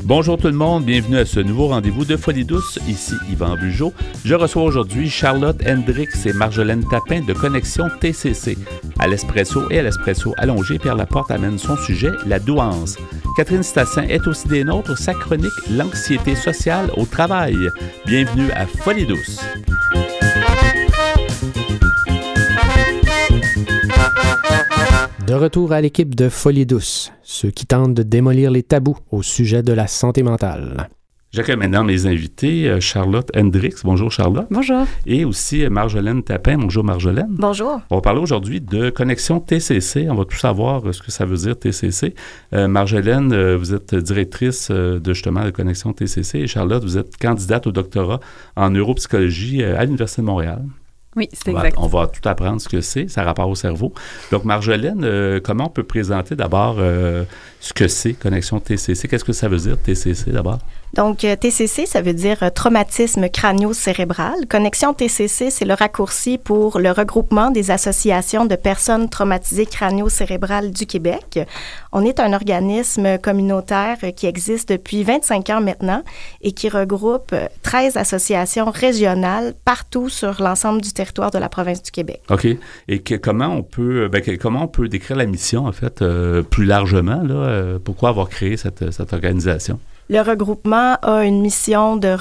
Bonjour tout le monde, bienvenue à ce nouveau rendez-vous de Folie douce. Ici Yvan Bugeaud. Je reçois aujourd'hui Charlotte Hendrix et Marjolaine Tapin de Connexion TCC. À l'espresso et à l'espresso allongé, Pierre Laporte amène son sujet, la douance. Catherine Stassin est aussi des nôtres, sa chronique L'anxiété sociale au travail. Bienvenue à Folie douce. De retour à l'équipe de Folie douce, ceux qui tentent de démolir les tabous au sujet de la santé mentale. J'accueille maintenant mes invités, Charlotte Hendrix. Bonjour Charlotte. Bonjour. Et aussi Marjolaine Tapin. Bonjour Marjolaine. Bonjour. On va parler aujourd'hui de Connexion TCC. On va tout savoir ce que ça veut dire TCC. Marjolaine, vous êtes directrice de justement de Connexion TCC et Charlotte, vous êtes candidate au doctorat en neuropsychologie à l'Université de Montréal. Oui, c'est exact. On va tout apprendre ce que c'est, ça a rapport au cerveau. Donc, Marjolaine, comment on peut présenter d'abord ce que c'est Connexion TCC? Qu'est-ce que ça veut dire, TCC, d'abord? Donc, TCC, ça veut dire traumatisme crânio-cérébral. Connexion TCC, c'est le raccourci pour le regroupement des associations de personnes traumatisées crânio-cérébrales du Québec. On est un organisme communautaire qui existe depuis 25 ans maintenant et qui regroupe 13 associations régionales partout sur l'ensemble du territoire de la province du Québec. OK. Et comment on peut décrire la mission, en fait, plus largement, là? Pourquoi avoir créé cette organisation? Le regroupement a une mission de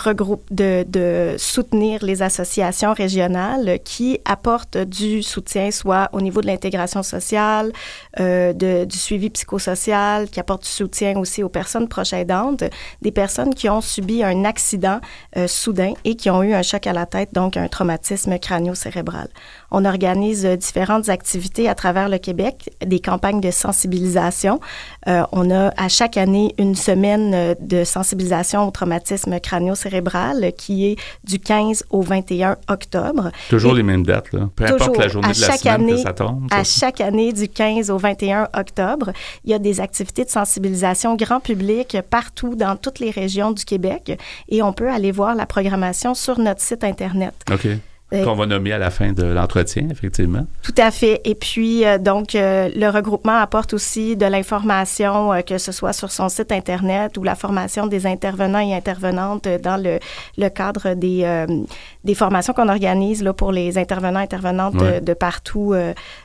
soutenir les associations régionales qui apportent du soutien, soit au niveau de l'intégration sociale, du suivi psychosocial, qui apportent du soutien aussi aux personnes proches aidantes, des personnes qui ont subi un accident soudain et qui ont eu un choc à la tête, donc un traumatisme crânio-cérébral. On organise différentes activités à travers le Québec, des campagnes de sensibilisation. On a à chaque année une semaine de sensibilisation au traumatisme crânio-cérébral qui est du 15 au 21 octobre. Toujours les mêmes dates, là. Peu importe la journée de la semaine que ça tombe. À chaque année, du 15 au 21 octobre, il y a des activités de sensibilisation grand public partout dans toutes les régions du Québec et on peut aller voir la programmation sur notre site Internet. OK. Qu'on va nommer à la fin de l'entretien, effectivement. Tout à fait. Et puis, le regroupement apporte aussi de l'information, que ce soit sur son site Internet ou la formation des intervenants et intervenantes dans le cadre des formations qu'on organise là, pour les intervenants-intervenantes de partout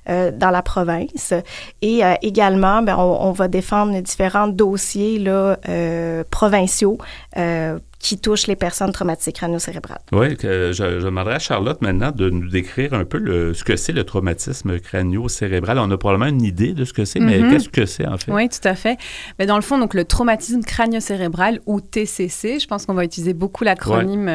dans la province. Et également, on va défendre différents dossiers là, provinciaux qui touchent les personnes traumatisées crânio-cérébrales. Oui, je demanderai à Charlotte maintenant de nous décrire un peu ce que c'est le traumatisme crânio-cérébral. On a probablement une idée de ce que c'est, mais qu'est-ce que c'est en fait? Oui, tout à fait. Mais dans le fond, donc, le traumatisme crânio-cérébral ou TCC, je pense qu'on va utiliser beaucoup l'acronyme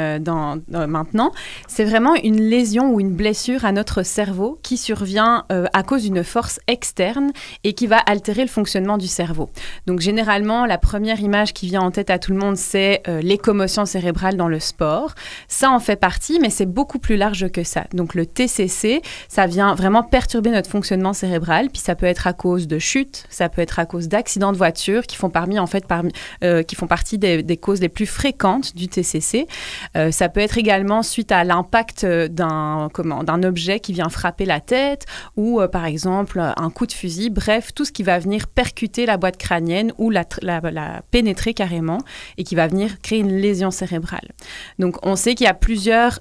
maintenant, c'est vraiment une lésion ou une blessure à notre cerveau qui survient à cause d'une force externe et qui va altérer le fonctionnement du cerveau. Donc généralement, la première image qui vient en tête à tout le monde, c'est l'écomotion cérébrale dans le sport. Ça en fait partie, mais c'est beaucoup plus large que ça. Donc, le TCC, ça vient vraiment perturber notre fonctionnement cérébral, puis ça peut être à cause de chutes, ça peut être à cause d'accidents de voiture qui font partie des causes les plus fréquentes du TCC. Ça peut être également suite à l'impact d'un objet qui vient frapper la tête ou, par exemple, un coup de fusil. Bref, tout ce qui va venir percuter la boîte crânienne ou la pénétrer carrément et qui va venir créer une lésion cérébrale. Donc, on sait qu'il y a plusieurs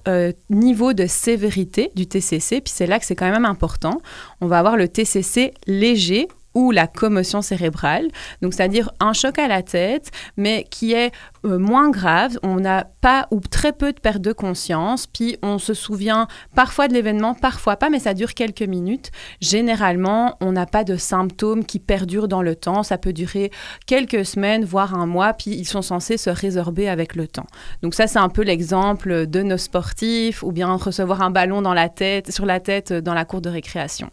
niveaux de sévérité du TCC, puis c'est là que c'est quand même important. On va avoir le TCC léger ou la commotion cérébrale, donc c'est-à-dire un choc à la tête, mais qui est moins grave. On n'a pas ou très peu de perte de conscience, puis on se souvient parfois de l'événement, parfois pas, mais ça dure quelques minutes. Généralement, on n'a pas de symptômes qui perdurent dans le temps. Ça peut durer quelques semaines, voire un mois, puis ils sont censés se résorber avec le temps. Donc ça, c'est un peu l'exemple de nos sportifs ou bien recevoir un ballon sur la tête dans la cour de récréation.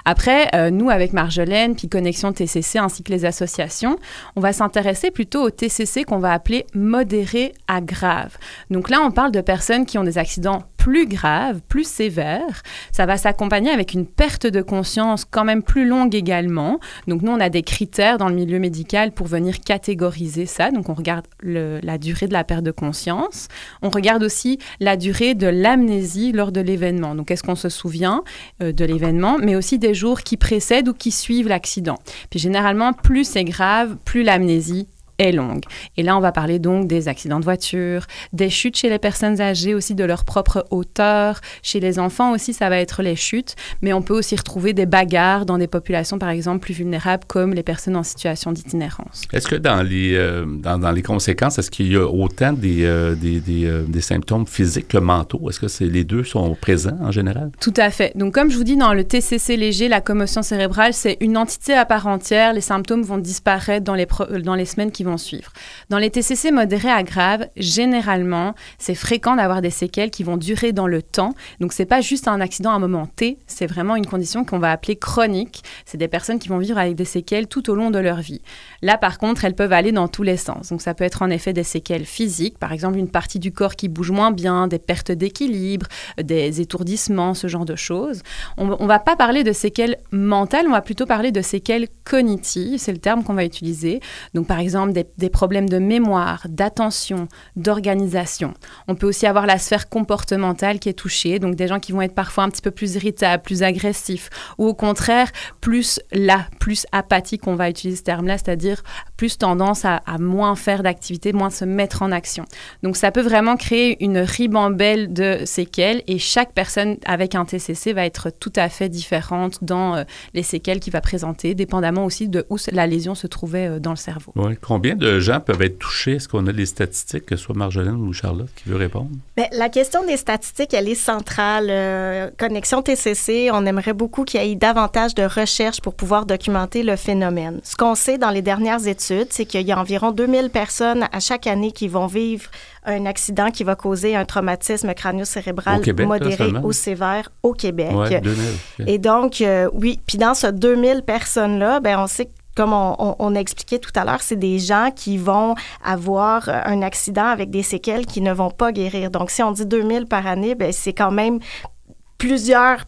Après, nous, avec Marjolaine, puis Connexion TCC ainsi que les associations, on va s'intéresser plutôt au TCC qu'on va appeler modéré à grave. Donc là, on parle de personnes qui ont des accidents plus grave, plus sévère. Ça va s'accompagner avec une perte de conscience quand même plus longue également. Donc nous, on a des critères dans le milieu médical pour venir catégoriser ça. Donc on regarde la durée de la perte de conscience. On regarde aussi la durée de l'amnésie lors de l'événement. Donc est-ce qu'on se souvient de l'événement, mais aussi des jours qui précèdent ou qui suivent l'accident. Puis généralement, plus c'est grave, plus l'amnésie est longue. Et là, on va parler donc des accidents de voiture, des chutes chez les personnes âgées aussi de leur propre hauteur. Chez les enfants aussi, ça va être les chutes, mais on peut aussi retrouver des bagarres dans des populations, par exemple, plus vulnérables comme les personnes en situation d'itinérance. Est-ce que dans les conséquences, est-ce qu'il y a autant des symptômes physiques que mentaux? Est-ce que les deux sont présents en général? Tout à fait. Donc, comme je vous dis, dans le TCC léger, la commotion cérébrale, c'est une entité à part entière. Les symptômes vont disparaître dans les semaines qui vont suivre. Dans les TCC modérés à graves, généralement, c'est fréquent d'avoir des séquelles qui vont durer dans le temps. Donc, c'est pas juste un accident à un moment T, c'est vraiment une condition qu'on va appeler chronique. C'est des personnes qui vont vivre avec des séquelles tout au long de leur vie. Là, par contre, elles peuvent aller dans tous les sens. Donc, ça peut être en effet des séquelles physiques, par exemple une partie du corps qui bouge moins bien, des pertes d'équilibre, des étourdissements, ce genre de choses. On va pas parler de séquelles mentales, on va plutôt parler de séquelles cognitives, c'est le terme qu'on va utiliser. Donc, par exemple, des problèmes de mémoire, d'attention, d'organisation. On peut aussi avoir la sphère comportementale qui est touchée, donc des gens qui vont être parfois un petit peu plus irritables, plus agressifs, ou au contraire, plus apathiques, on va utiliser ce terme-là, c'est-à-dire plus tendance à moins faire d'activité, moins se mettre en action. Donc, ça peut vraiment créer une ribambelle de séquelles et chaque personne avec un TCC va être tout à fait différente dans les séquelles qu'il va présenter, dépendamment aussi de où la lésion se trouvait dans le cerveau. Oui. Combien de gens peuvent être touchés? Est-ce qu'on a des statistiques, que ce soit Marjolaine ou Charlotte qui veut répondre? Bien, la question des statistiques, elle est centrale. Connexion TCC, on aimerait beaucoup qu'il y ait davantage de recherches pour pouvoir documenter le phénomène. Ce qu'on sait dans les dernières études, c'est qu'il y a environ 2000 personnes à chaque année qui vont vivre un accident qui va causer un traumatisme crânio-cérébral modéré ou sévère au Québec. Ouais, 2000. Okay. Et donc, oui, puis dans ces 2000 personnes-là, bien, on sait que comme on a expliqué tout à l'heure, c'est des gens qui vont avoir un accident avec des séquelles qui ne vont pas guérir. Donc, si on dit 2000 par année, bien, c'est quand même plusieurs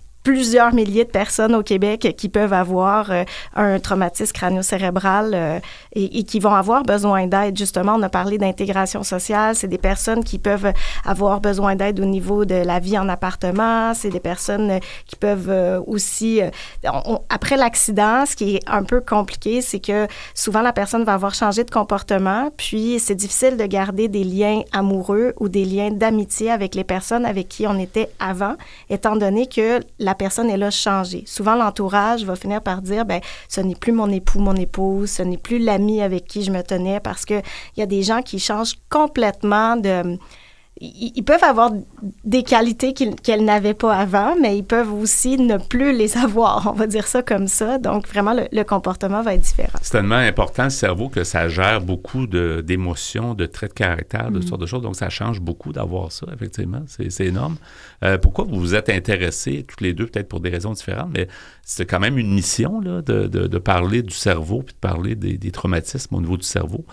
milliers de personnes au Québec qui peuvent avoir un traumatisme crânio-cérébral et qui vont avoir besoin d'aide. Justement, on a parlé d'intégration sociale. C'est des personnes qui peuvent avoir besoin d'aide au niveau de la vie en appartement. C'est des personnes qui peuvent aussi... après l'accident, ce qui est un peu compliqué, c'est que souvent, la personne va avoir changé de comportement, puis c'est difficile de garder des liens amoureux ou des liens d'amitié avec les personnes avec qui on était avant, étant donné que la personne est là changée. Souvent, l'entourage va finir par dire, bien, ce n'est plus mon époux, mon épouse, ce n'est plus l'ami avec qui je me tenais, parce qu'il y a des gens qui changent complètement de... Ils peuvent avoir des qualités qu'elles n'avaient pas avant, mais ils peuvent aussi ne plus les avoir, on va dire ça comme ça. Donc, vraiment, le comportement va être différent. C'est tellement important, le cerveau, que ça gère beaucoup d'émotions, de traits de caractère, de sortes de choses. Donc, ça change beaucoup d'avoir ça, effectivement. C'est énorme. Pourquoi vous vous êtes intéressés, toutes les deux, peut-être pour des raisons différentes, mais c'est quand même une mission là, de parler du cerveau puis de parler des traumatismes au niveau du cerveau.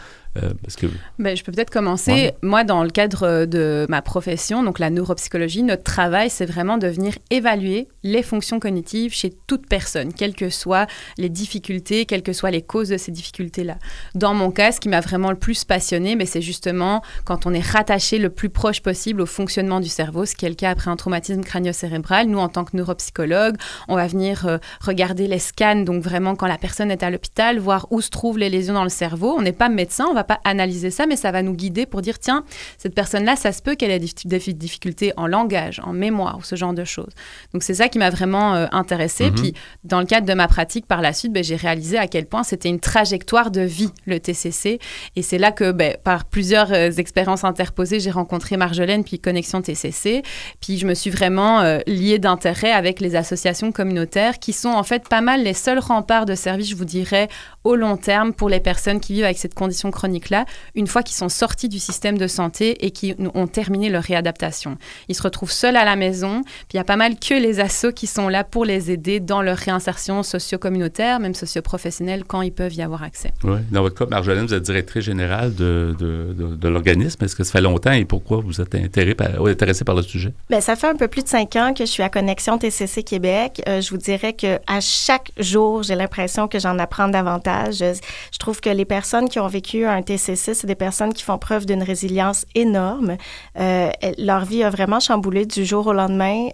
Parce que... Bien, je peux peut-être commencer. Ouais. Moi, dans le cadre de ma profession, donc la neuropsychologie, notre travail, c'est vraiment de venir évaluer les fonctions cognitives chez toute personne, quelles que soient les difficultés, quelles que soient les causes de ces difficultés-là. Dans mon cas, ce qui m'a vraiment le plus passionnée, c'est justement quand on est rattaché le plus proche possible au fonctionnement du cerveau, ce qui est le cas après un traumatisme crânio-cérébral. Nous, en tant que neuropsychologue, on va venir regarder les scans, donc vraiment quand la personne est à l'hôpital, voir où se trouvent les lésions dans le cerveau. On n'est pas médecin, on va pas analyser ça, mais ça va nous guider pour dire, tiens, cette personne-là, ça se peut qu'elle ait des difficultés en langage, en mémoire, ou ce genre de choses. Donc, c'est ça qui m'a vraiment intéressée. Puis, dans le cadre de ma pratique, par la suite, j'ai réalisé à quel point c'était une trajectoire de vie, le TCC. Et c'est là que, par plusieurs expériences interposées, j'ai rencontré Marjolaine, puis Connexion TCC. Puis, je me suis vraiment liée d'intérêt avec les associations communautaires qui sont, en fait, pas mal les seuls remparts de services, je vous dirais, au long terme pour les personnes qui vivent avec cette condition chronique chroniques-là une fois qu'ils sont sortis du système de santé et qu'ils ont terminé leur réadaptation. Ils se retrouvent seuls à la maison, puis il y a pas mal que les assos qui sont là pour les aider dans leur réinsertion socio-communautaire, même socio-professionnelle, quand ils peuvent y avoir accès. Oui. Dans votre cas, Marjolaine, vous êtes directrice générale de l'organisme. Est-ce que ça fait longtemps et pourquoi vous êtes intéressée par le sujet? Bien, ça fait un peu plus de 5 ans que je suis à Connexion TCC Québec. Je vous dirais qu'à chaque jour, j'ai l'impression que j'en apprends davantage. Je trouve que les personnes qui ont vécu un TCC, c'est des personnes qui font preuve d'une résilience énorme. Leur vie a vraiment chamboulé du jour au lendemain.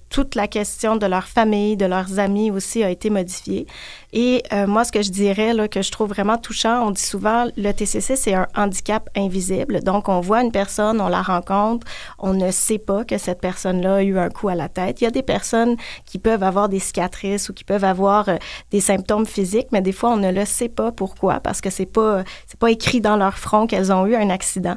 Toute la question de leur famille, de leurs amis aussi a été modifiée. Et moi, ce que je dirais, là, que je trouve vraiment touchant, on dit souvent, le TCC, c'est un handicap invisible. Donc, on voit une personne, on la rencontre, on ne sait pas que cette personne-là a eu un coup à la tête. Il y a des personnes qui peuvent avoir des cicatrices ou qui peuvent avoir des symptômes physiques, mais des fois, on ne le sait pas pourquoi, parce que c'est pas écrit dans leur front qu'elles ont eu un accident.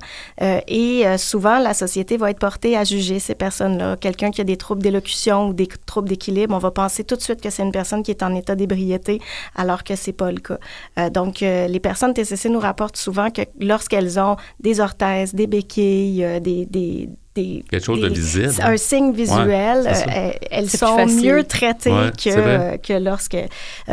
Souvent, la société va être portée à juger ces personnes-là. Quelqu'un qui a des troubles d'élocution ou des troubles d'équilibre, on va penser tout de suite que c'est une personne qui est en état d'ébriété, alors que c'est pas le cas. Donc, les personnes TCC nous rapportent souvent que lorsqu'elles ont des orthèses, des béquilles, quelque chose de visible. Un signe visuel, elles sont mieux traitées que lorsque,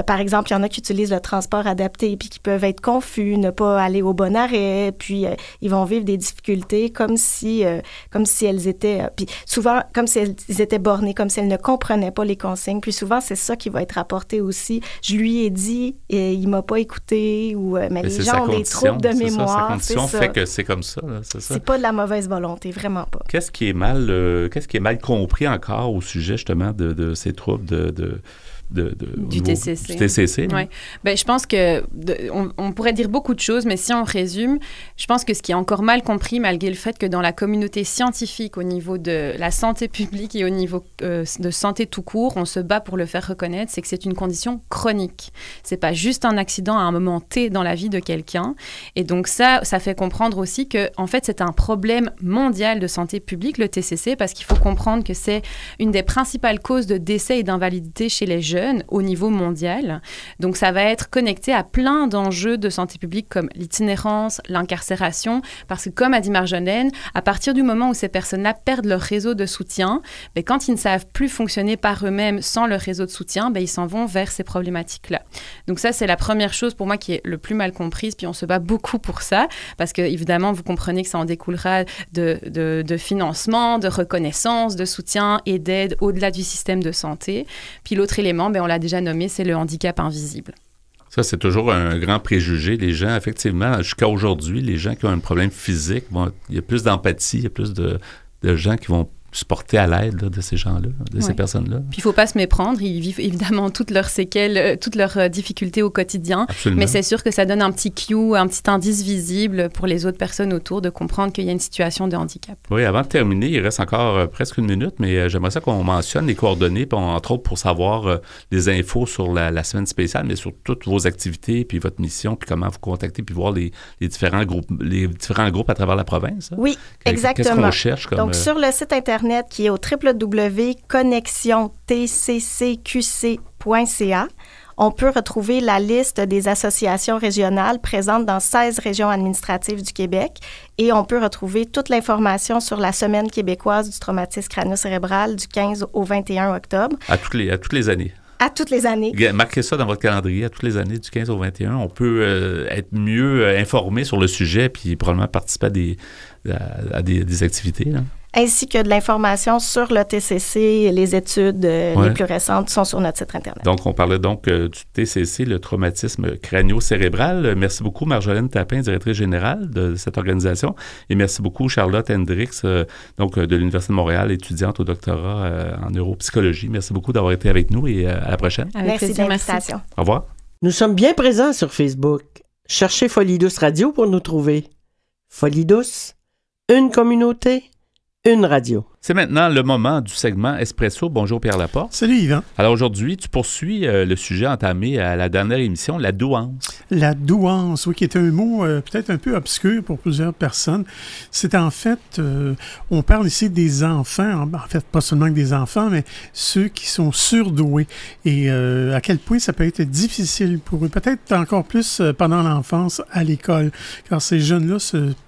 par exemple, il y en a qui utilisent le transport adapté puis qui peuvent être confus, ne pas aller au bon arrêt, puis ils vont vivre des difficultés comme si elles étaient, puis souvent comme si elles étaient bornées, comme si elles ne comprenaient pas les consignes. Puis souvent, c'est ça qui va être rapporté aussi. Je lui ai dit et il m'a pas écouté, ou mais les gens ont des troubles de mémoire. Sa condition fait que c'est comme ça. Là, c'est ça. C'est pas de la mauvaise volonté, vraiment pas. Qu'est-ce qui est mal compris encore au sujet justement de ces troubles du TCC. Du TCC. Oui. Ben, je pense que on pourrait dire beaucoup de choses, mais si on résume, je pense que ce qui est encore mal compris, malgré le fait que dans la communauté scientifique, au niveau de la santé publique et au niveau de santé tout court, on se bat pour le faire reconnaître, c'est que c'est une condition chronique. C'est pas juste un accident à un moment T dans la vie de quelqu'un. Et donc ça fait comprendre aussi que, en fait, c'est un problème mondial de santé publique, le TCC, parce qu'il faut comprendre que c'est une des principales causes de décès et d'invalidité chez les jeunes au niveau mondial. Donc, ça va être connecté à plein d'enjeux de santé publique comme l'itinérance, l'incarcération, parce que, comme a dit Marjolaine, à partir du moment où ces personnes-là perdent leur réseau de soutien, bien, quand ils ne savent plus fonctionner par eux-mêmes sans leur réseau de soutien, bien, ils s'en vont vers ces problématiques-là. Donc, ça, c'est la première chose pour moi qui est le plus mal comprise, puis on se bat beaucoup pour ça, parce que, évidemment, vous comprenez que ça en découlera de financement, de reconnaissance, de soutien et d'aide au-delà du système de santé. Puis l'autre élément, on l'a déjà nommé, c'est le handicap invisible. Ça, c'est toujours un grand préjugé. Les gens, effectivement, jusqu'à aujourd'hui, les gens qui ont un problème physique, il y a plus d'empathie, il y a plus de gens qui vont se porter à l'aide de ces gens-là, de ces personnes-là. Puis il ne faut pas se méprendre. Ils vivent évidemment toutes leurs séquelles, toutes leurs difficultés au quotidien. Absolument. Mais c'est sûr que ça donne un petit cue, un petit indice visible pour les autres personnes autour de comprendre qu'il y a une situation de handicap. Oui, avant de terminer, il reste encore presque une minute, mais j'aimerais ça qu'on mentionne les coordonnées, puis entre autres pour savoir des infos sur la semaine spéciale, mais sur toutes vos activités, puis votre mission, puis comment vous contacter, puis voir les différents groupes à travers la province. Hein? Oui, exactement. Qu'est-ce qu'on cherche comme... Donc, sur le site Internet qui est au www.connexiontccq.ca, on peut retrouver la liste des associations régionales présentes dans 16 régions administratives du Québec et on peut retrouver toute l'information sur la Semaine québécoise du traumatisme crânio-cérébral du 15 au 21 octobre. À toutes les années. À toutes les années. Marquez ça dans votre calendrier, à toutes les années, du 15 au 21. On peut être mieux informé sur le sujet puis probablement participer à des activités, là. Ainsi que de l'information sur le TCC. Les études les plus récentes sont sur notre site Internet. Donc, on parlait du TCC, le traumatisme crânio-cérébral. Merci beaucoup, Marjolaine Tapin, directrice générale de cette organisation. Et merci beaucoup, Charlotte Hendricks, de l'Université de Montréal, étudiante au doctorat en neuropsychologie. Merci beaucoup d'avoir été avec nous et à la prochaine. Merci de l'invitation. Au revoir. Nous sommes bien présents sur Facebook. Cherchez Folie Douce Radio pour nous trouver. Folie Douce, une communauté, une radio. C'est maintenant le moment du segment Espresso. Bonjour Pierre Laporte. Salut Yvan. Alors aujourd'hui, tu poursuis le sujet entamé à la dernière émission, la douance. La douance, oui, qui est un mot peut-être un peu obscur pour plusieurs personnes. C'est en fait, on parle ici des enfants, en fait pas seulement des enfants, mais ceux qui sont surdoués et à quel point ça peut être difficile pour eux, peut-être encore plus pendant l'enfance à l'école, car ces jeunes-là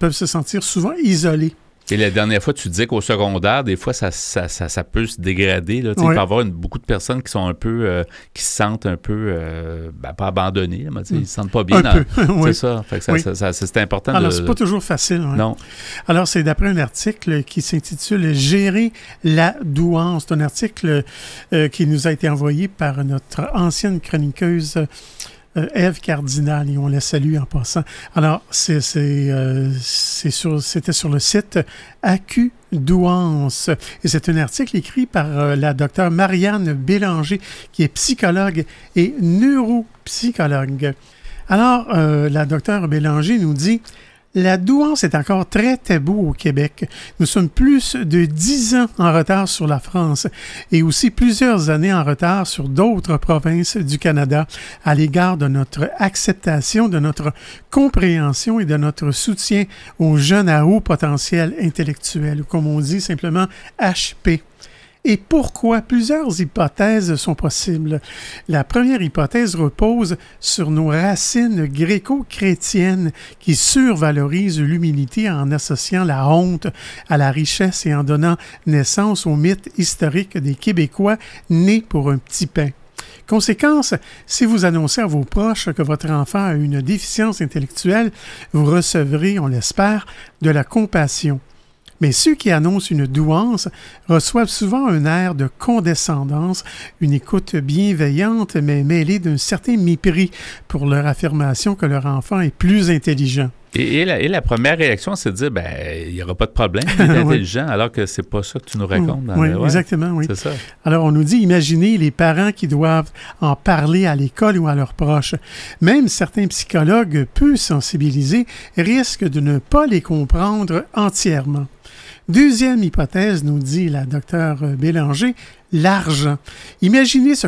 peuvent se sentir souvent isolés. Et la dernière fois, tu disais qu'au secondaire, des fois, ça peut se dégrader. Là. Il peut y avoir beaucoup de personnes qui sont un peu, qui se sentent un peu, pas abandonnées, mais ils ne se sentent pas bien. C'est ça. Fait que c'est important. Alors, c'est pas toujours facile. Ouais. Non. Alors, c'est d'après un article qui s'intitule « Gérer la douance ». C'est un article qui nous a été envoyé par notre ancienne chroniqueuse Ève Cardinal, et on la salue en passant. Alors, c'était sur le site AccuDouance. Et c'est un article écrit par la docteure Marianne Bélanger, qui est psychologue et neuropsychologue. Alors, la docteure Bélanger nous dit: la douance est encore très tabou au Québec. Nous sommes plus de 10 ans en retard sur la France et aussi plusieurs années en retard sur d'autres provinces du Canada à l'égard de notre acceptation, de notre compréhension et de notre soutien aux jeunes à haut potentiel intellectuel, comme on dit simplement HP. Et pourquoi? Plusieurs hypothèses sont possibles. La première hypothèse repose sur nos racines gréco-chrétiennes qui survalorisent l'humilité en associant la honte à la richesse et en donnant naissance au mythe historique des Québécois nés pour un petit pain. Conséquence, si vous annoncez à vos proches que votre enfant a une déficience intellectuelle, vous recevrez, on l'espère, de la compassion. Mais ceux qui annoncent une douance reçoivent souvent un air de condescendance, une écoute bienveillante mais mêlée d'un certain mépris pour leur affirmation que leur enfant est plus intelligent. Et la première réaction, c'est de dire, il n'y aura pas de problème, il est intelligent, alors que c'est pas ça que tu nous racontes. Oui, exactement, oui. C'est ça. Alors, on nous dit, imaginez les parents qui doivent en parler à l'école ou à leurs proches. Même certains psychologues peu sensibilisés risquent de ne pas les comprendre entièrement. Deuxième hypothèse, nous dit la docteure Bélanger, l'argent. Imaginez ce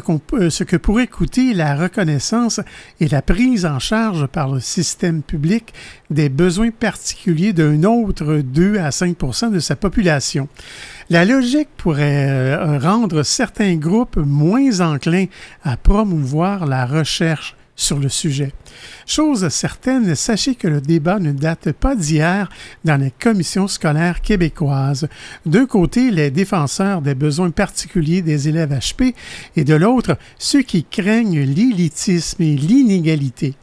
que pourrait coûter la reconnaissance et la prise en charge par le système public des besoins particuliers d'un autre 2 à 5 % de sa population. La logique pourrait rendre certains groupes moins enclins à promouvoir la recherche sur le sujet. Chose certaine, sachez que le débat ne date pas d'hier dans les commissions scolaires québécoises. D'un côté, les défenseurs des besoins particuliers des élèves HP et de l'autre, ceux qui craignent l'élitisme et l'inégalité.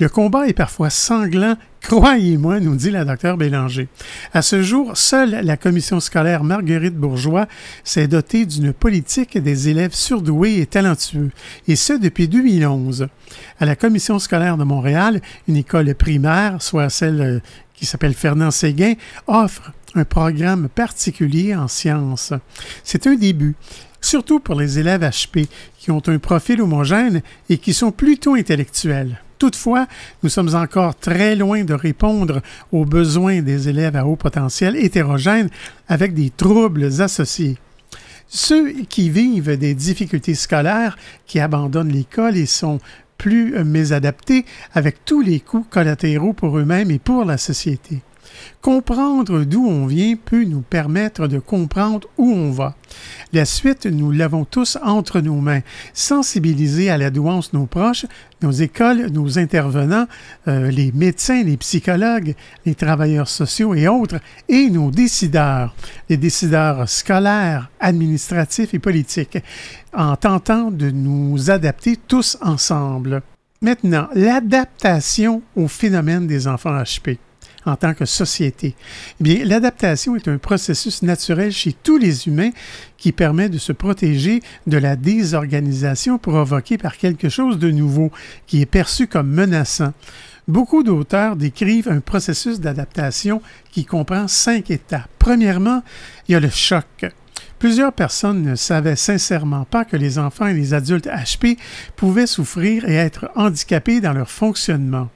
Le combat est parfois sanglant, croyez-moi, nous dit la docteure Bélanger. À ce jour, seule la commission scolaire Marguerite Bourgeois s'est dotée d'une politique des élèves surdoués et talentueux, et ce depuis 2011. À la commission scolaire de Montréal, une école primaire, soit celle qui s'appelle Fernand Séguin, offre un programme particulier en sciences. C'est un début, surtout pour les élèves HP qui ont un profil homogène et qui sont plutôt intellectuels. Toutefois, nous sommes encore très loin de répondre aux besoins des élèves à haut potentiel hétérogènes avec des troubles associés. Ceux qui vivent des difficultés scolaires, qui abandonnent l'école et sont plus mésadaptés avec tous les coûts collatéraux pour eux-mêmes et pour la société. Comprendre d'où on vient peut nous permettre de comprendre où on va. La suite, nous l'avons tous entre nos mains. Sensibiliser à la douance nos proches, nos écoles, nos intervenants, les médecins, les psychologues, les travailleurs sociaux et autres, et nos décideurs, les décideurs scolaires, administratifs et politiques, en tentant de nous adapter tous ensemble. Maintenant, l'adaptation au phénomène des enfants HP. En tant que société. Eh bien, l'adaptation est un processus naturel chez tous les humains qui permet de se protéger de la désorganisation provoquée par quelque chose de nouveau qui est perçu comme menaçant. Beaucoup d'auteurs décrivent un processus d'adaptation qui comprend 5 étapes. Premièrement, il y a le choc. Plusieurs personnes ne savaient sincèrement pas que les enfants et les adultes HP pouvaient souffrir et être handicapés dans leur fonctionnement.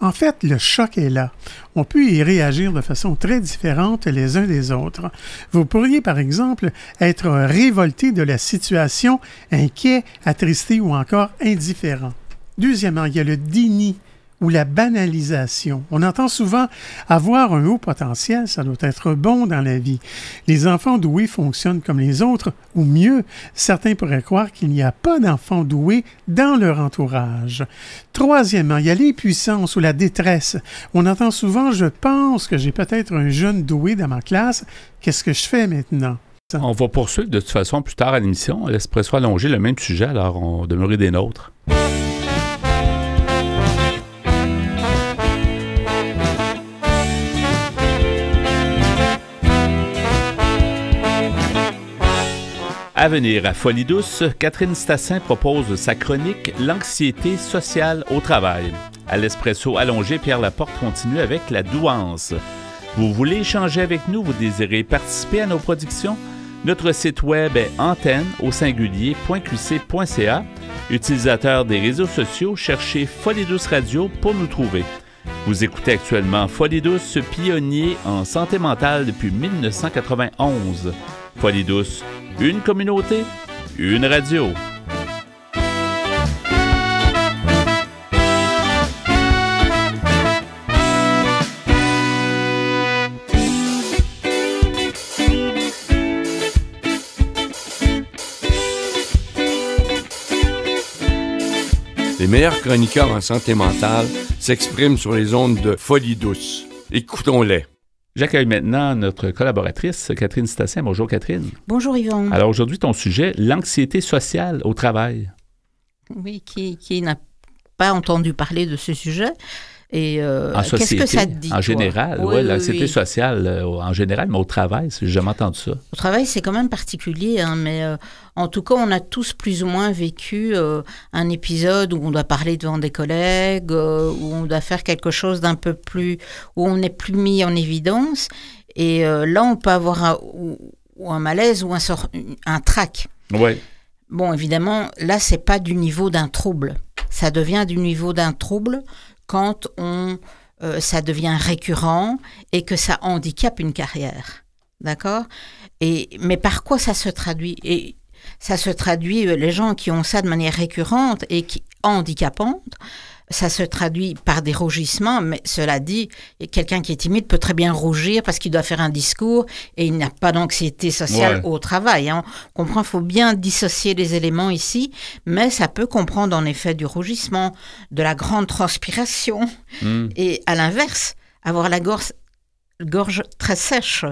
En fait, le choc est là. On peut y réagir de façon très différente les uns des autres. Vous pourriez, par exemple, être révolté de la situation, inquiet, attristé ou encore indifférent. Deuxièmement, il y a le déni ou la banalisation. On entend souvent avoir un haut potentiel, ça doit être bon dans la vie. Les enfants doués fonctionnent comme les autres, ou mieux, certains pourraient croire qu'il n'y a pas d'enfants doués dans leur entourage. Troisièmement, il y a l'impuissance ou la détresse. On entend souvent « je pense que j'ai peut-être un jeune doué dans ma classe, qu'est-ce que je fais maintenant ?» On va poursuivre de toute façon plus tard à l'émission. L'Espresso allongé, le même sujet, alors on demeurait des nôtres. À venir à Folie douce, Catherine Stassin propose sa chronique « L'anxiété sociale au travail ». À l'Espresso allongé, Pierre Laporte continue avec la douance. Vous voulez échanger avec nous? Vous désirez participer à nos productions? Notre site web est antenne.qc.ca. Utilisateur des réseaux sociaux, cherchez Folie douce Radio pour nous trouver. Vous écoutez actuellement Folie douce, pionnier en santé mentale depuis 1991. Folie douce, une communauté, une radio. Les meilleurs chroniqueurs en santé mentale s'expriment sur les ondes de Folie douce. Écoutons-les. J'accueille maintenant notre collaboratrice, Catherine Stassin. Bonjour, Catherine. Bonjour, Yvan. Alors, aujourd'hui, ton sujet, l'anxiété sociale au travail. Oui, qui n'a pas entendu parler de ce sujet? Et en société, qu'est-ce que ça te dit, en général, oui, l'anxiété sociale en général, mais au travail, j'ai jamais entendu ça. Au travail, c'est quand même particulier, hein, mais en tout cas, on a tous plus ou moins vécu un épisode où on doit parler devant des collègues, où on doit faire quelque chose d'un peu plus, où on n'est plus mis en évidence. Et là, on peut avoir un malaise ou un trac. Oui. Bon, évidemment, là, c'est pas du niveau d'un trouble. Ça devient du niveau d'un trouble quand ça devient récurrent et que ça handicape une carrière. D'accord ? Mais par quoi ça se traduit ? Et ça se traduit, les gens qui ont ça de manière récurrente et handicapante, ça se traduit par des rougissements, mais cela dit, quelqu'un qui est timide peut très bien rougir parce qu'il doit faire un discours et il n'a pas d'anxiété sociale au travail. Hein. On comprend, il faut bien dissocier les éléments ici, mais ça peut comprendre en effet du rougissement, de la grande transpiration et à l'inverse, avoir la gorge très sèche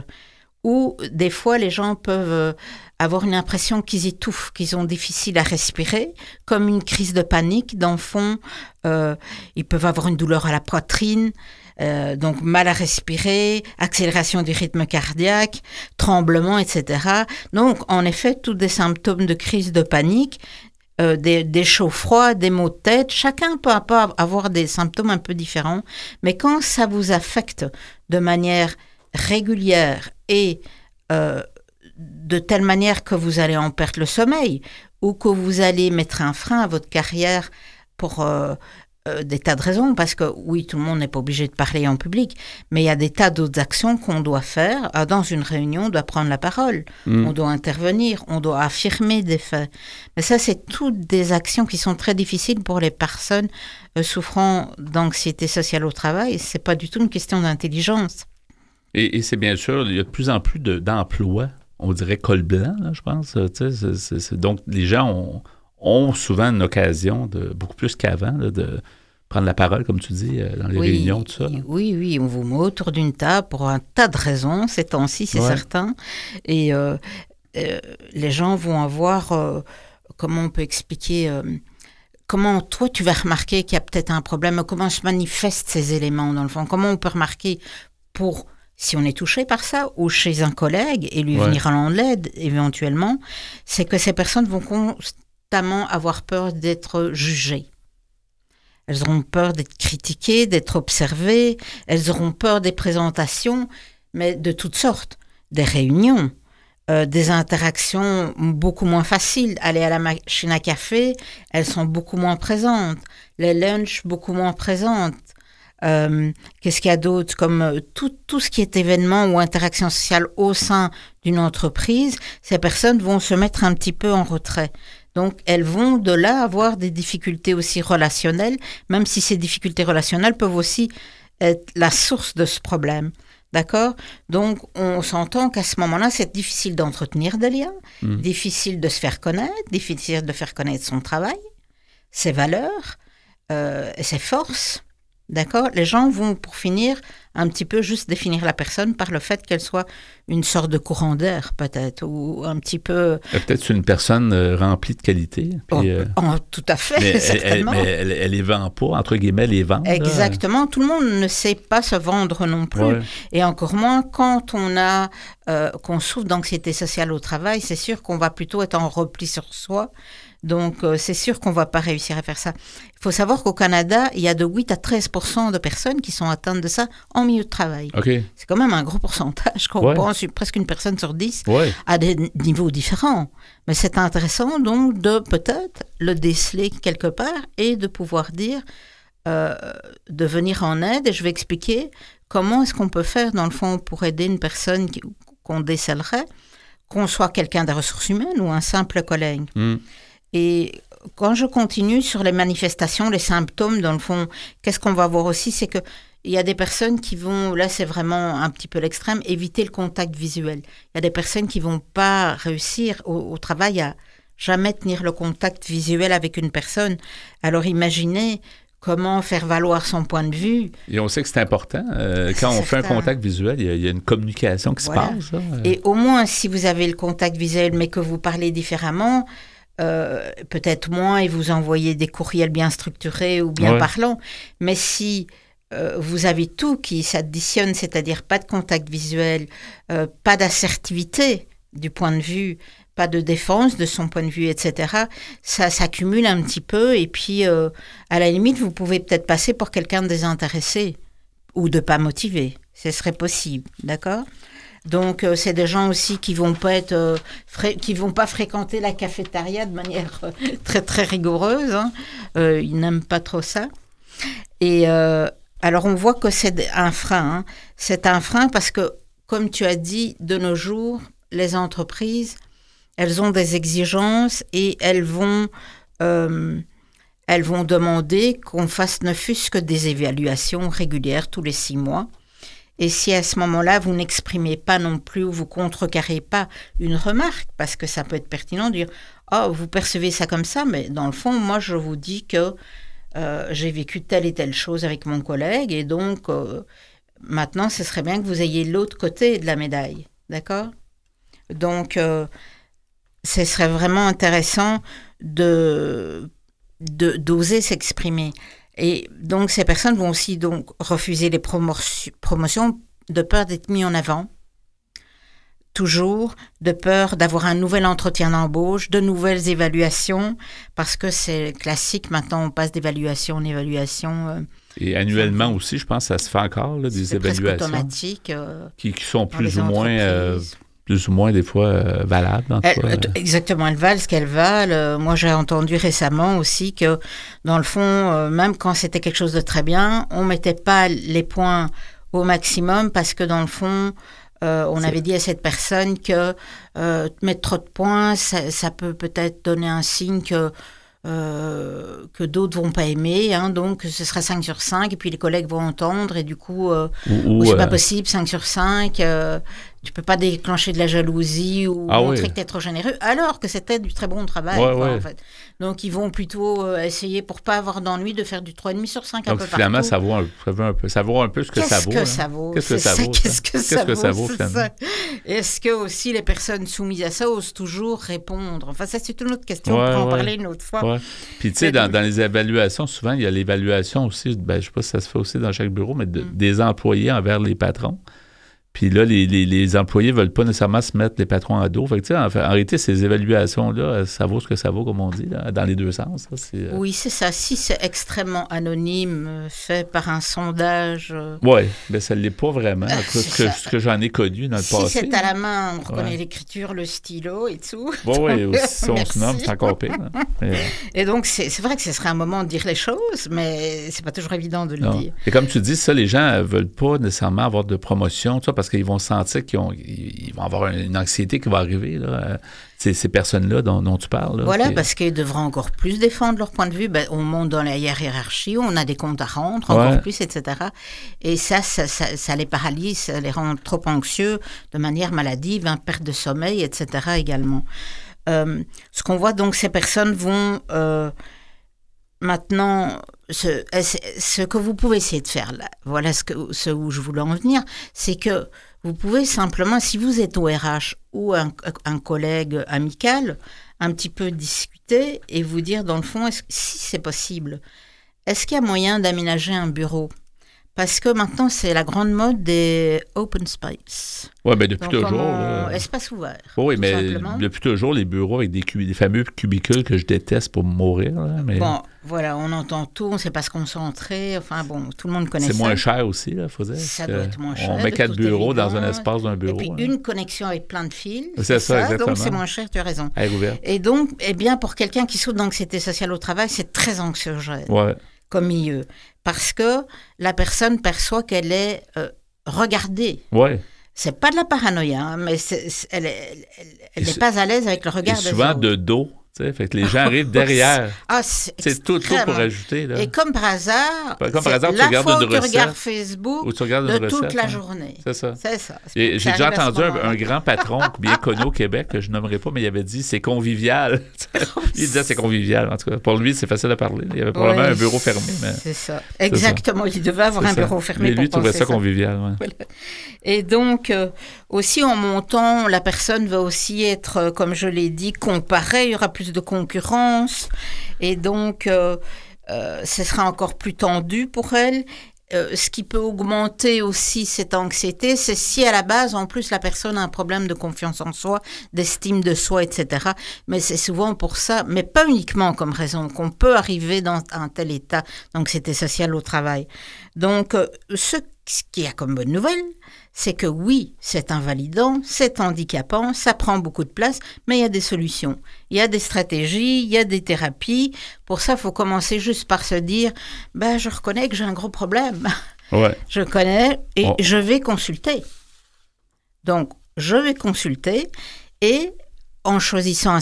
ou des fois les gens peuvent avoir une impression qu'ils étouffent, qu'ils ont difficile à respirer, comme une crise de panique. Dans le fond, ils peuvent avoir une douleur à la poitrine, donc mal à respirer, accélération du rythme cardiaque, tremblement, etc. Donc, en effet, tous des symptômes de crise de panique, des chauds froids, des maux de tête. Chacun peut avoir des symptômes un peu différents, mais quand ça vous affecte de manière régulière et de telle manière que vous allez en perdre le sommeil ou que vous allez mettre un frein à votre carrière pour des tas de raisons, parce que oui, tout le monde n'est pas obligé de parler en public, mais il y a des tas d'autres actions qu'on doit faire. Dans une réunion, on doit prendre la parole, on doit intervenir, on doit affirmer des faits. Mais ça, c'est toutes des actions qui sont très difficiles pour les personnes souffrant d'anxiété sociale au travail. C'est pas du tout une question d'intelligence. Et c'est bien sûr, il y a de plus en plus d'emplois, on dirait col blanc, là, je pense. Donc, les gens ont souvent une occasion, beaucoup plus qu'avant, là, de prendre la parole, comme tu dis, dans les réunions, tout ça. Là. Oui, on vous met autour d'une table pour un tas de raisons, ces temps-ci, c'est certain. Et les gens vont avoir, comment on peut expliquer... Comment toi, tu vas remarquer qu'il y a peut-être un problème, comment se manifestent ces éléments, dans le fond, comment on peut remarquer si on est touché par ça, ou chez un collègue, et lui venir en aide éventuellement, c'est que ces personnes vont constamment avoir peur d'être jugées. Elles auront peur d'être critiquées, d'être observées, elles auront peur des présentations, mais de toutes sortes, des réunions, des interactions beaucoup moins faciles. Aller à la machine à café, elles sont beaucoup moins présentes. Les lunchs, beaucoup moins présentes. Qu'est-ce qu'il y a d'autre? Comme tout ce qui est événement ou interaction sociale au sein d'une entreprise, ces personnes vont se mettre un petit peu en retrait. Donc, elles vont de là avoir des difficultés aussi relationnelles, même si ces difficultés relationnelles peuvent aussi être la source de ce problème. D'accord? Donc, on s'entend qu'à ce moment-là, c'est difficile d'entretenir des liens, difficile de se faire connaître, difficile de faire connaître son travail, ses valeurs et ses forces. D'accord? Les gens vont, pour finir, un petit peu juste définir la personne par le fait qu'elle soit une sorte de courant d'air, peut-être, ou un petit peu... Peut-être une personne remplie de qualité. Puis, tout à fait, certainement. Mais elle les vend pas, entre guillemets, les vend. Exactement. Tout le monde ne sait pas se vendre non plus. Ouais. Et encore moins quand qu'on souffre d'anxiété sociale au travail, c'est sûr qu'on va plutôt être en repli sur soi. Donc, c'est sûr qu'on ne va pas réussir à faire ça. Il faut savoir qu'au Canada, il y a de 8 à 13% de personnes qui sont atteintes de ça en milieu de travail. Okay. C'est quand même un gros pourcentage, qu'on pense presque une personne sur 10 à des niveaux différents. Mais c'est intéressant donc de peut-être le déceler quelque part et de pouvoir dire, de venir en aide. Et je vais expliquer comment est-ce qu'on peut faire, dans le fond, pour aider une personne qu'on décèlerait, qu'on soit quelqu'un des ressources humaines ou un simple collègue. Et quand je continue sur les manifestations, les symptômes, dans le fond, qu'est-ce qu'on va voir aussi, c'est qu'il y a des personnes qui vont, là c'est vraiment un petit peu l'extrême, éviter le contact visuel. Il y a des personnes qui ne vont pas réussir au travail à jamais tenir le contact visuel avec une personne. Alors imaginez comment faire valoir son point de vue. Et on sait que c'est important. Quand on fait un contact visuel, il y a une communication qui se passe. Et au moins, si vous avez le contact visuel, mais que vous parlez différemment... peut-être moins et vous envoyez des courriels bien structurés ou bien parlants. Mais si vous avez tout qui s'additionne, c'est-à-dire pas de contact visuel, pas d'assertivité du point de vue, pas de défense de son point de vue, etc., ça s'accumule un petit peu et puis à la limite, vous pouvez peut-être passer pour quelqu'un de désintéressé ou de pas motivé. Ce serait possible, d'accord ? Donc, c'est des gens aussi qui vont pas fréquenter la cafétéria de manière très, très rigoureuse. Hein. Ils n'aiment pas trop ça. Et alors, on voit que c'est un frein. Hein. C'est un frein parce que, comme tu as dit, de nos jours, les entreprises, elles ont des exigences et elles vont demander qu'on fasse ne fût-ce que des évaluations régulières tous les 6 mois. Et si à ce moment-là, vous n'exprimez pas non plus ou vous contrecarrez pas une remarque, parce que ça peut être pertinent de dire « Oh, vous percevez ça comme ça, mais dans le fond, moi, je vous dis que j'ai vécu telle et telle chose avec mon collègue, et donc, maintenant, ce serait bien que vous ayez l'autre côté de la médaille. » D'accord ? Donc, ce serait vraiment intéressant d'oser s'exprimer. Et donc, ces personnes vont aussi donc refuser les promotions de peur d'être mis en avant, toujours, de peur d'avoir un nouvel entretien d'embauche, de nouvelles évaluations, parce que c'est classique, maintenant on passe d'évaluation en évaluation. Et annuellement aussi, je pense que ça se fait encore, là, des évaluations automatiques, qui sont plus ou moins des fois valables. Exactement, elles valent ce qu'elles valent. Moi, j'ai entendu récemment aussi que, dans le fond, même quand c'était quelque chose de très bien, on ne mettait pas les points au maximum parce que, dans le fond, on avait dit à cette personne que mettre trop de points, ça peut peut-être donner un signe que d'autres vont pas aimer, hein, donc ce sera 5 sur 5 et puis les collègues vont entendre et du coup c'est pas possible, 5 sur 5 tu peux pas déclencher de la jalousie ou montrer que t'es trop généreux alors que c'était du très bon travail en fait. Donc ils vont plutôt essayer pour pas avoir d'ennui de faire du 3,5 sur 5 un peu partout. Finalement ça vaut un peu ce que ça vaut. Qu'est-ce que ça vaut finalement? Est-ce que aussi les personnes soumises à ça osent toujours répondre? Enfin ça c'est une autre question, on pourra en parler une autre fois. Puis tu sais, dans les évaluations, souvent, il y a l'évaluation aussi, je ne sais pas si ça se fait aussi dans chaque bureau, mais des employés envers les patrons. Puis là, les employés ne veulent pas nécessairement se mettre les patrons à dos. Fait que, tu sais, en réalité, ces évaluations-là, ça vaut ce que ça vaut, comme on dit, là, dans les deux sens. Là, Oui, c'est ça. Si c'est extrêmement anonyme, fait par un sondage... Oui, mais ça ne l'est pas vraiment. Ce que j'en ai connu dans le passé. Si c'est à la main, on reconnaît l'écriture, le stylo et tout. Oui, si on se nomme, c'est encore pire. Et donc, c'est vrai que ce serait un moment de dire les choses, mais c'est pas toujours évident de le dire. Et comme tu dis, ça, les gens ne veulent pas nécessairement avoir de promotion, tout ça, parce qu'ils vont sentir qu'ils vont avoir une anxiété qui va arriver, là, ces personnes-là dont tu parles. Là, voilà, parce qu'ils devront encore plus défendre leur point de vue. Ben, on monte dans la hiérarchie, on a des comptes à rendre, encore plus, etc. Et ça les paralyse, ça les rend trop anxieux, de manière maladive, perte de sommeil, etc. également. Ce qu'on voit, donc, ces personnes vont... maintenant, ce que vous pouvez essayer de faire là, voilà ce où je voulais en venir, c'est que vous pouvez simplement, si vous êtes au RH ou un collègue amical, un petit peu discuter et vous dire dans le fond, si c'est possible, est-ce qu'il y a moyen d'aménager un bureau ? Parce que maintenant, c'est la grande mode des open space. Oui, bien depuis donc, toujours. Espace ouvert. Oui, mais simplement. Depuis toujours, les bureaux avec des fameux cubicules que je déteste pour mourir. Là, mais... Bon, voilà, on entend tout, on ne sait pas se concentrer. Enfin, bon, tout le monde connaît ça. C'est moins cher aussi, il faut dire. Ça doit être moins cher. On met 4 bureaux dans un espace d'un bureau. Et puis, une connexion avec plein de fils. C'est ça, exactement. Donc, c'est moins cher, tu as raison. Elle est ouverte. Et donc, eh bien, pour quelqu'un qui souffre d'anxiété sociale au travail, c'est très anxiogène. Ouais. Comme milieu, parce que la personne perçoit qu'elle est regardée. Ouais. C'est pas de la paranoïa, mais elle n'est pas à l'aise avec le regard des autres. Souvent de dos. Fait que les gens arrivent derrière. C'est tout pour ajouter. Là. Et comme par hasard, tu regardes une recette, tu regardes Facebook ou tu regardes de une recette, toute la journée. C'est ça. Et j'ai déjà entendu un grand patron bien connu au Québec, que je nommerai pas, mais il avait dit c'est convivial. Il disait c'est convivial. En tout cas, pour lui, c'est facile à parler. Il y avait probablement un bureau fermé. Mais... C'est ça. Exactement. Il devait avoir un bureau fermé. Mais lui, il trouvait ça convivial. Ouais. Voilà. Et donc, aussi en montant, la personne va aussi être, comme je l'ai dit, comparée. Il y aura plus de concurrence et donc ce sera encore plus tendu pour elle. Ce qui peut augmenter aussi cette anxiété, c'est si à la base, en plus, la personne a un problème de confiance en soi, d'estime de soi, etc. Mais c'est souvent pour ça, mais pas uniquement comme raison, qu'on peut arriver dans un tel état d'anxiété sociale au travail. Donc, ce qu'il y a comme bonne nouvelle, c'est que oui, c'est invalidant, c'est handicapant, ça prend beaucoup de place, mais il y a des solutions. Il y a des stratégies, il y a des thérapies. Pour ça, il faut commencer juste par se dire « je reconnais que j'ai un gros problème. Ouais. Je connais et je vais consulter. » Donc, je vais consulter et en choisissant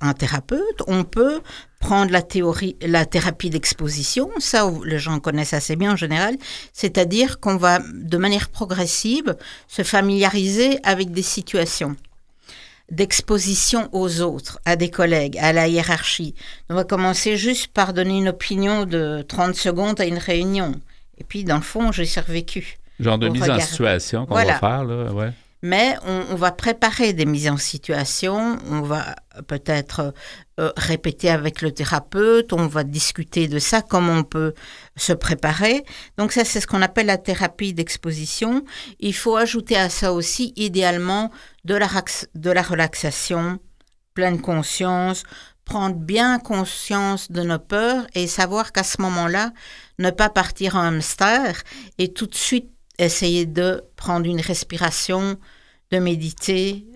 un thérapeute, on peut prendre la thérapie d'exposition, ça les gens connaissent assez bien en général, c'est-à-dire qu'on va de manière progressive se familiariser avec des situations d'exposition aux autres, à des collègues, à la hiérarchie. On va commencer juste par donner une opinion de 30 secondes à une réunion. Et puis, dans le fond, j'ai survécu. Genre de mise en situation qu'on va faire, là, ouais. Mais on va préparer des mises en situation, on va peut-être répéter avec le thérapeute, on va discuter de ça, comment on peut se préparer. Donc ça, c'est ce qu'on appelle la thérapie d'exposition. Il faut ajouter à ça aussi, idéalement, de la relaxation, pleine conscience, prendre bien conscience de nos peurs et savoir qu'à ce moment-là, ne pas partir en hamster et tout de suite essayer de prendre une respiration, de méditer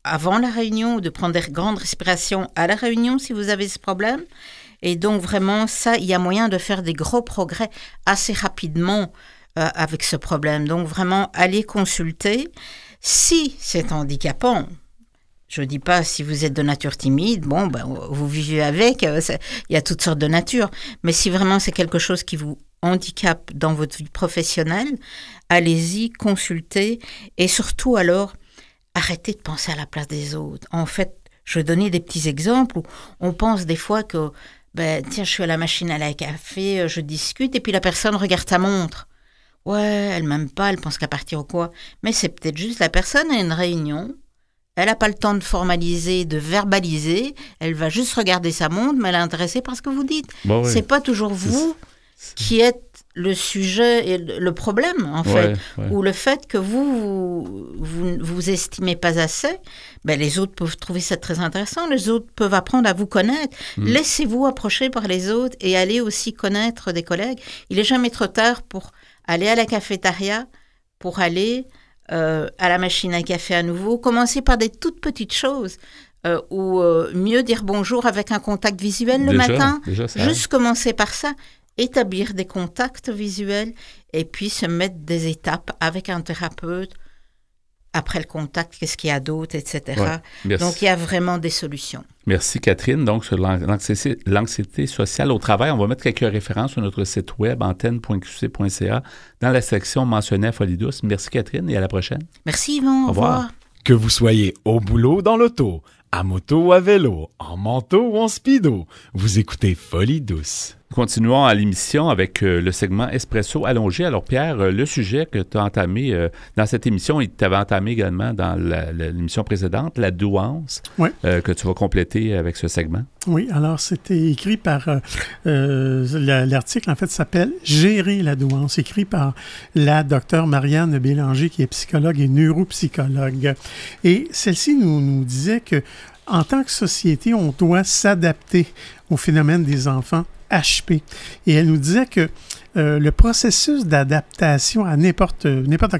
avant la réunion, de prendre des grandes respirations à la réunion si vous avez ce problème. Et donc vraiment, ça, il y a moyen de faire des gros progrès assez rapidement avec ce problème. Donc vraiment, allez consulter. Si c'est handicapant, je ne dis pas si vous êtes de nature timide, vous vivez avec, il y a toutes sortes de natures. Mais si vraiment c'est quelque chose qui vous handicap dans votre vie professionnelle, allez-y, consultez et surtout alors, arrêtez de penser à la place des autres. En fait, je vais donner des petits exemples où on pense des fois que, tiens, je suis à la machine à la café, je discute et puis la personne regarde sa montre. Ouais, elle m'aime pas, elle pense qu'à partir ou quoi. Mais c'est peut-être juste la personne a une réunion, elle n'a pas le temps de formaliser, de verbaliser, elle va juste regarder sa montre, mais elle est intéressée par ce que vous dites. Oui. C'est pas toujours vous qui est le sujet et le problème, en fait, ou le fait que vous estimez pas assez, ben les autres peuvent trouver ça très intéressant, les autres peuvent apprendre à vous connaître. Laissez-vous approcher par les autres et allez aussi connaître des collègues. Il n'est jamais trop tard pour aller à la cafétéria, pour aller à la machine à café à nouveau. Commencez par des toutes petites choses. Ou mieux dire bonjour avec un contact visuel le matin. Juste commencer par ça. Établir des contacts visuels et puis se mettre des étapes avec un thérapeute. Après le contact, qu'est-ce qu'il y a d'autre, etc. Donc, il y a vraiment des solutions. Merci, Catherine. Donc, sur l'anxiété sociale au travail, on va mettre quelques références sur notre site web antenne.qc.ca dans la section mentionnée à Folie Douce. Merci, Catherine, et à la prochaine. Merci, Yvan. Au revoir. Que vous soyez au boulot, dans l'auto, à moto ou à vélo, en manteau ou en speedo, vous écoutez Folie Douce. Continuons à l'émission avec le segment Espresso allongé. Alors Pierre, le sujet que tu as entamé dans cette émission, et tu avais entamé également dans l'émission précédente, la douance, que tu vas compléter avec ce segment. Oui, alors c'était écrit par... l'article, en fait, s'appelle « Gérer la douance », écrit par la docteure Marianne Bélanger, qui est psychologue et neuropsychologue. Et celle-ci nous disait que en tant que société, on doit s'adapter au phénomène des enfants HP. Et elle nous disait que le processus d'adaptation à n'importe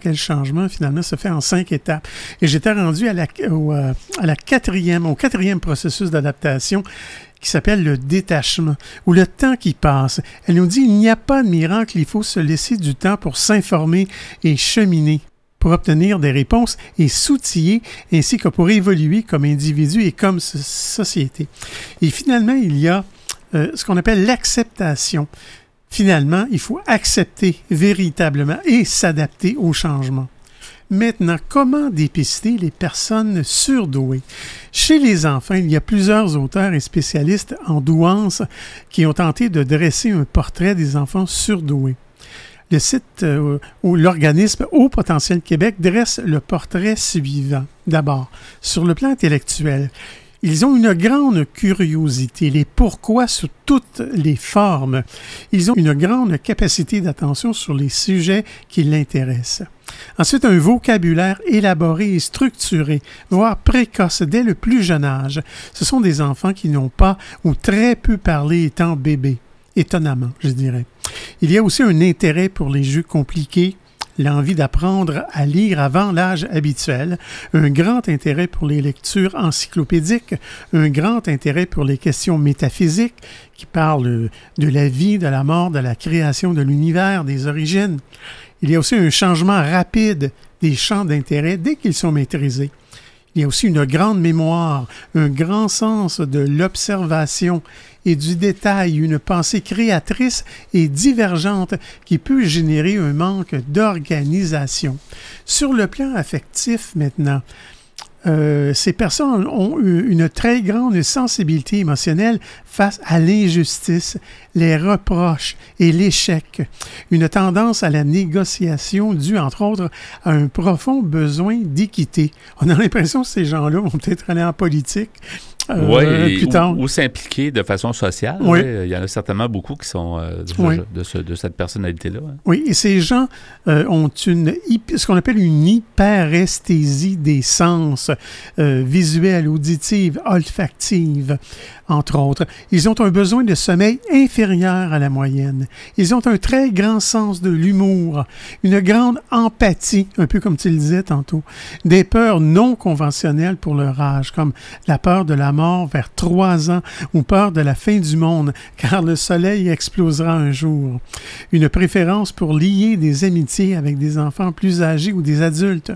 quel changement, finalement, se fait en 5 étapes. Et j'étais rendu au quatrième processus d'adaptation qui s'appelle le détachement, ou le temps qui passe. Elle nous dit, il n'y a pas de miracle, il faut se laisser du temps pour s'informer et cheminer, pour obtenir des réponses et s'outiller, ainsi que pour évoluer comme individu et comme société. Et finalement, il y a ce qu'on appelle l'acceptation. Finalement, il faut accepter véritablement et s'adapter au changement. Maintenant, comment dépister les personnes surdouées? Chez les enfants, il y a plusieurs auteurs et spécialistes en douance qui ont tenté de dresser un portrait des enfants surdoués. Le site ou l'organisme Haut Potentiel Québec dresse le portrait suivant. D'abord, sur le plan intellectuel, ils ont une grande curiosité, les pourquoi sous toutes les formes. Ils ont une grande capacité d'attention sur les sujets qui l'intéressent. Ensuite, un vocabulaire élaboré et structuré, voire précoce dès le plus jeune âge. Ce sont des enfants qui n'ont pas ou très peu parlé étant bébés. Étonnamment, je dirais. Il y a aussi un intérêt pour les jeux compliqués, l'envie d'apprendre à lire avant l'âge habituel, un grand intérêt pour les lectures encyclopédiques, un grand intérêt pour les questions métaphysiques qui parlent de la vie, de la mort, de la création de l'univers, des origines. Il y a aussi un changement rapide des champs d'intérêt dès qu'ils sont maîtrisés. Il y a aussi une grande mémoire, un grand sens de l'observation et du détail, une pensée créatrice et divergente qui peut générer un manque d'organisation. Sur le plan affectif maintenant, ces personnes ont une très grande sensibilité émotionnelle face à l'injustice, les reproches et l'échec. Une tendance à la négociation due, entre autres, à un profond besoin d'équité. On a l'impression que ces gens-là vont peut-être aller en politique plus tard. Ou s'impliquer de façon sociale. Oui. Il y en a certainement beaucoup qui sont de cette personnalité-là. Hein. Oui, et ces gens ont ce qu'on appelle une hyperesthésie des sens, visuelle, auditive, olfactive, entre autres. Ils ont un besoin de sommeil inférieur à la moyenne. Ils ont un très grand sens de l'humour, une grande empathie, un peu comme tu le disais tantôt, des peurs non conventionnelles pour leur âge, comme la peur de la mort vers 3 ans ou peur de la fin du monde, car le soleil explosera un jour. Une préférence pour lier des amitiés avec des enfants plus âgés ou des adultes.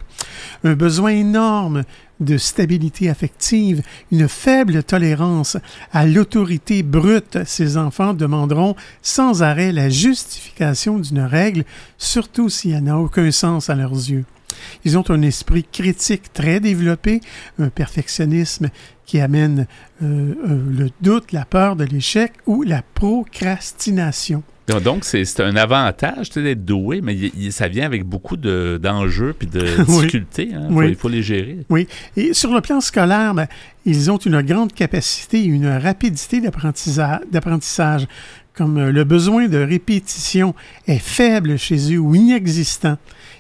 Un besoin énorme de stabilité affective, une faible tolérance à l'autorité brute. Ces enfants demanderont sans arrêt la justification d'une règle, surtout si elle n'a aucun sens à leurs yeux. Ils ont un esprit critique très développé, un perfectionnisme qui amène le doute, la peur de l'échec ou la procrastination. Donc, c'est un avantage d'être doué, mais ça vient avec beaucoup d'enjeux et de difficultés. Hein? Il faut les gérer. Oui. Et sur le plan scolaire, ils ont une grande capacité et une rapidité d'apprentissage. Comme le besoin de répétition est faible chez eux ou inexistant.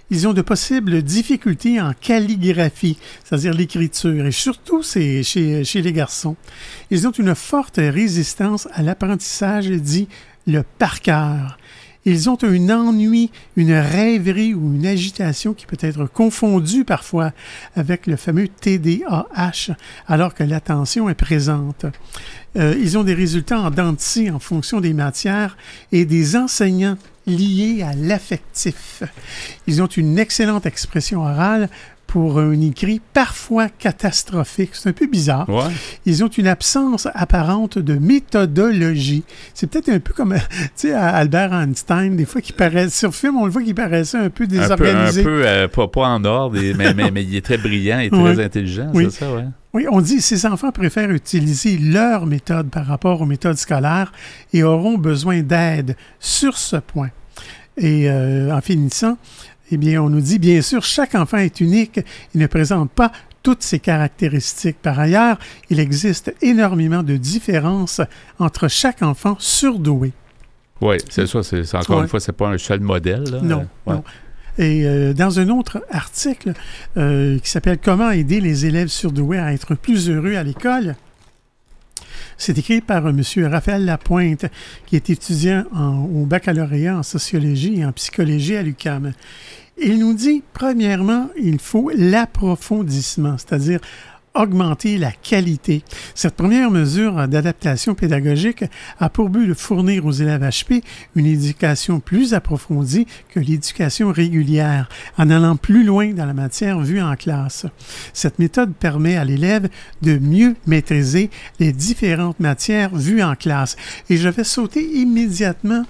Ils ont de possibles difficultés en calligraphie, c'est-à-dire l'écriture, et surtout c'est chez les garçons. Ils ont une forte résistance à l'apprentissage dit le par cœur. Ils ont un ennui, une rêverie ou une agitation qui peut être confondue parfois avec le fameux TDAH, alors que l'attention est présente. Ils ont des résultats en dents de scie en fonction des matières et des enseignants liés à l'affectif. Ils ont une excellente expression orale pour un écrit parfois catastrophique. C'est un peu bizarre. Ouais. Ils ont une absence apparente de méthodologie. C'est peut-être un peu comme, tu sais, Albert Einstein, des fois, qui paraît, sur film, on le voit qu'il paraissait un peu désorganisé. Un peu pas en ordre, mais il est très brillant et très intelligent, c'est ça, ouais. Oui, on dit que ces enfants préfèrent utiliser leur méthode par rapport aux méthodes scolaires et auront besoin d'aide sur ce point. Et en finissant, eh bien, on nous dit, bien sûr, chaque enfant est unique et ne présente pas toutes ses caractéristiques. Par ailleurs, il existe énormément de différences entre chaque enfant surdoué. Oui, c'est ça. C'est encore une fois, c'est pas un seul modèle. Là. Non, non. Et dans un autre article qui s'appelle « Comment aider les élèves surdoués à être plus heureux à l'école », c'est écrit par M. Raphaël Lapointe, qui est étudiant au baccalauréat en sociologie et en psychologie à l'UQAM. Il nous dit, premièrement, il faut l'approfondissement, c'est-à-dire augmenter la qualité. Cette première mesure d'adaptation pédagogique a pour but de fournir aux élèves HP une éducation plus approfondie que l'éducation régulière, en allant plus loin dans la matière vue en classe. Cette méthode permet à l'élève de mieux maîtriser les différentes matières vues en classe. Et je vais sauter immédiatement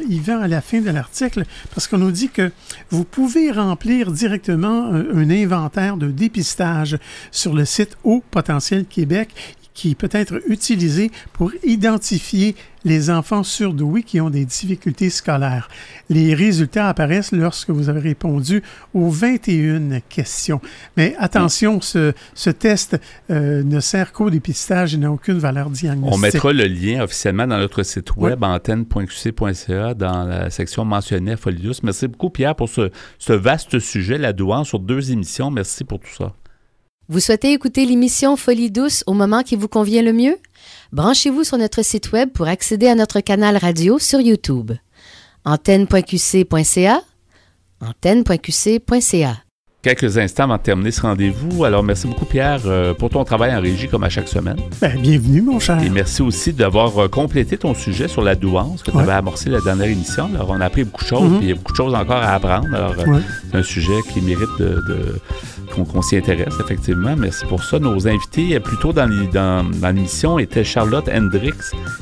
Yvan, à la fin de l'article, parce qu'on nous dit que vous pouvez remplir directement un inventaire de dépistage sur le site Haut Potentiel Québec qui peut être utilisé pour identifier les enfants surdoués qui ont des difficultés scolaires. Les résultats apparaissent lorsque vous avez répondu aux 21 questions. Mais attention, ce test ne sert qu'au dépistage et n'a aucune valeur diagnostique. On mettra le lien officiellement dans notre site web, antenne.qc.ca, dans la section mentionnée à Folie Douce. Merci beaucoup, Pierre, pour ce vaste sujet, la douance, sur 2 émissions. Merci pour tout ça. Vous souhaitez écouter l'émission Folie Douce au moment qui vous convient le mieux? Branchez-vous sur notre site web pour accéder à notre canal radio sur YouTube. Antenne.qc.ca, antenne.qc.ca. Quelques instants avant de terminer ce rendez-vous. Alors, merci beaucoup, Pierre, pour ton travail en régie, comme à chaque semaine. Bienvenue, mon cher. Et merci aussi d'avoir complété ton sujet sur la douance que tu avais amorcé la dernière émission. Alors, on a appris beaucoup de choses, puis il y a beaucoup de choses encore à apprendre. Alors, c'est un sujet qui mérite qu'on s'y intéresse, effectivement. Merci pour ça. Nos invités, plus tôt dans l'émission, étaient Charlotte Hendrix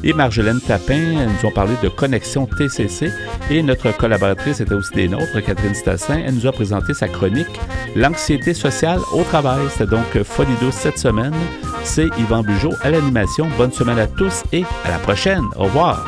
et Marjolaine Tapin. Elles nous ont parlé de connexion TCC. Et notre collaboratrice était aussi des nôtres, Catherine Stassin. Elle nous a présenté sa chronique « L'anxiété sociale au travail ». C'était donc Folie Douce cette semaine. C'est Yvan Bugeaud à l'animation. Bonne semaine à tous et à la prochaine. Au revoir.